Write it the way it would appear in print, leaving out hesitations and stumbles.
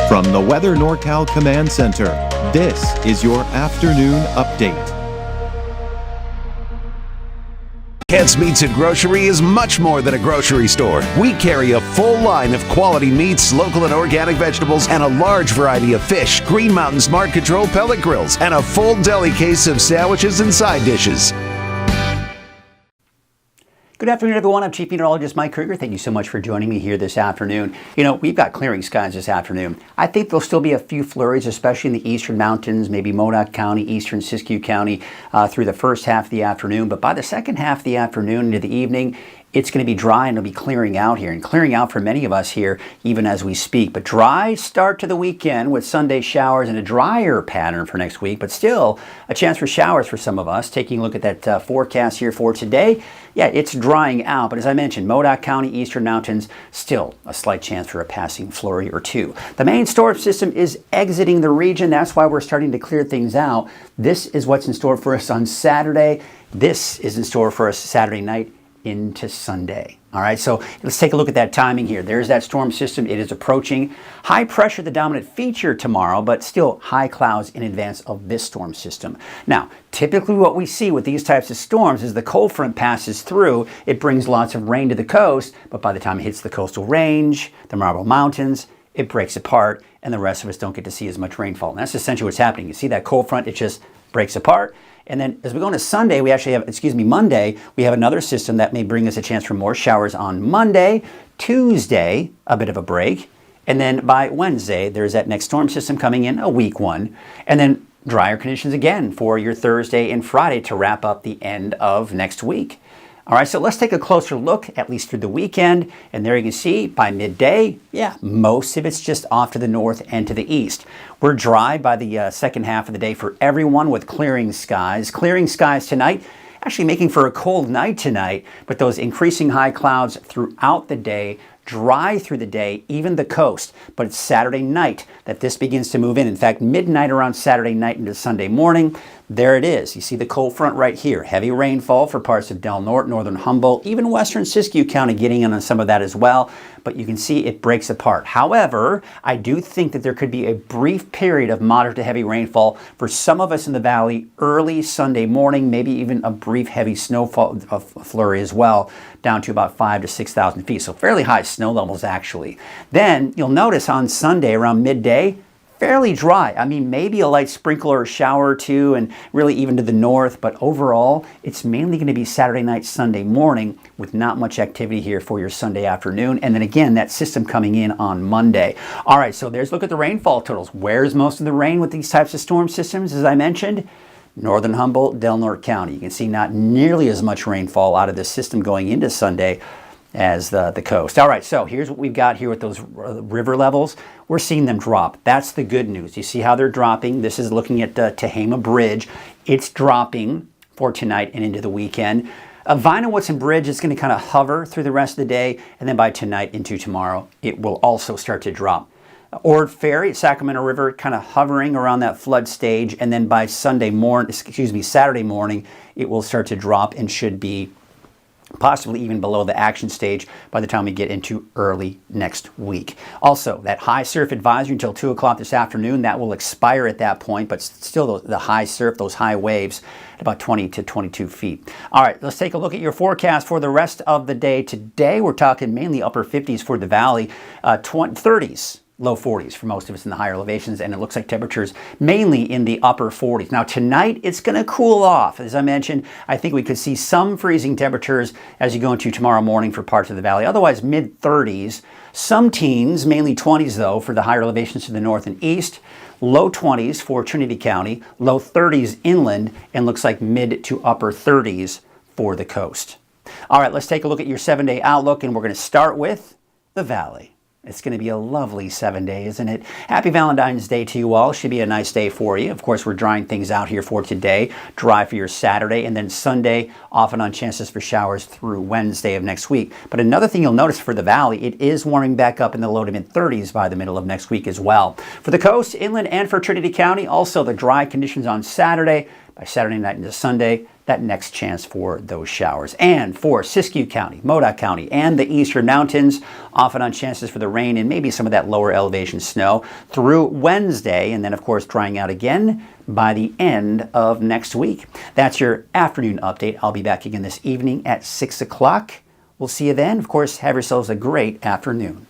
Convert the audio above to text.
From the Weather NorCal Command Center, this is your afternoon update. Kent's Meats and Grocery is much more than a grocery store. We carry a full line of quality meats, local and organic vegetables, and a large variety of fish, Green Mountain Smart Control pellet grills, and a full deli case of sandwiches and side dishes. Good afternoon, everyone. I'm Chief Meteorologist Mike Krueger. Thank you so much for joining me here this afternoon. You know, we've got clearing skies this afternoon. I think there'll still be a few flurries, especially in the eastern mountains, maybe Modoc County, eastern Siskiyou County, through the first half of the afternoon. But by the second half of the afternoon into the evening, it's going to be dry and it'll be clearing out here, and clearing out for many of us here even as we speak. But dry start to the weekend with Sunday showers and a drier pattern for next week, but still a chance for showers for some of us. Taking a look at that forecast here for today, yeah, it's drying out, but as I mentioned, Modoc County, eastern mountains, still a slight chance for a passing flurry or two. The main storm system is exiting the region. That's why we're starting to clear things out. This is what's in store for us on Saturday. This is in store for us Saturday night into Sunday. All right, so let's take a look at that timing here. There's that storm system. It is approaching. High pressure, the dominant feature tomorrow, but still high clouds in advance of this storm system. Now, typically what we see with these types of storms is the cold front passes through. It brings lots of rain to the coast, but by the time it hits the coastal range, the Marble Mountains, it breaks apart, and the rest of us don't get to see as much rainfall. And that's essentially what's happening. You see that cold front, it just breaks apart. And then as we go into Sunday, we actually have, Monday, we have another system that may bring us a chance for more showers on Monday. Tuesday, a bit of a break. And then by Wednesday, there's that next storm system coming in, a weak one. And then drier conditions again for your Thursday and Friday to wrap up the end of next week. All right, so let's take a closer look, at least through the weekend. And there you can see by midday, yeah, most of it's just off to the north and to the east. We're dry by the second half of the day for everyone with clearing skies. Clearing skies tonight, actually making for a cold night tonight, but those increasing high clouds throughout the day, dry through the day, even the coast. But it's Saturday night that this begins to move in. In fact, midnight around Saturday night into Sunday morning, there it is. You see the cold front right here. Heavy rainfall for parts of Del Norte, northern Humboldt, even western Siskiyou County getting in on some of that as well. But you can see it breaks apart. However, I do think that there could be a brief period of moderate to heavy rainfall for some of us in the valley early Sunday morning, maybe even a brief heavy snowfall flurry as well, down to about 5,000 to 6,000 feet. So fairly high snow levels actually. Then you'll notice on Sunday around midday, fairly dry. I mean, maybe a light sprinkle or shower or two, and really even to the north, but overall, it's mainly going to be Saturday night, Sunday morning, with not much activity here for your Sunday afternoon. And then again, that system coming in on Monday. All right, so there's a look at the rainfall totals. Where's most of the rain with these types of storm systems? As I mentioned, northern Humboldt, Del Norte County. You can see not nearly as much rainfall out of this system going into Sunday as the coast. All right, so here's what we've got here with those river levels. We're seeing them drop. That's the good news. You see how they're dropping. This is looking at the Tehama Bridge. It's dropping for tonight and into the weekend. Vinewoodson Bridge is going to kind of hover through the rest of the day, and then by tonight into tomorrow, it will also start to drop. Ord Ferry, Sacramento River, kind of hovering around that flood stage, and then by Saturday morning, it will start to drop and should be possibly even below the action stage by the time we get into early next week. Also, that high surf advisory until 2 o'clock this afternoon, that will expire at that point, but still the high surf, those high waves, at about 20 to 22 feet. All right, let's take a look at your forecast for the rest of the day. Today, we're talking mainly upper 50s for the valley, 30s. Low 40s for most of us in the higher elevations, and it looks like temperatures mainly in the upper 40s. Now tonight, it's going to cool off. As I mentioned, I think we could see some freezing temperatures as you go into tomorrow morning for parts of the valley. Otherwise, mid-30s. Some teens, mainly 20s though, for the higher elevations to the north and east. Low 20s for Trinity County, low 30s inland, and looks like mid to upper 30s for the coast. All right, let's take a look at your 7-day outlook, and we're going to start with the valley. It's going to be a lovely 7 days, isn't it? Happy Valentine's Day to you all. Should be a nice day for you. Of course, we're drying things out here for today. Dry for your Saturday, and then Sunday, off and on chances for showers through Wednesday of next week. But another thing you'll notice for the valley, it is warming back up in the low to mid-30s by the middle of next week as well. For the coast, inland, and for Trinity County, also the dry conditions on Saturday. By Saturday night into Sunday, that next chance for those showers. And for Siskiyou County, Modoc County, and the Eastern Mountains, off and on chances for the rain and maybe some of that lower elevation snow through Wednesday, and then of course drying out again by the end of next week. That's your afternoon update. I'll be back again this evening at 6 o'clock. We'll see you then. Of course, have yourselves a great afternoon.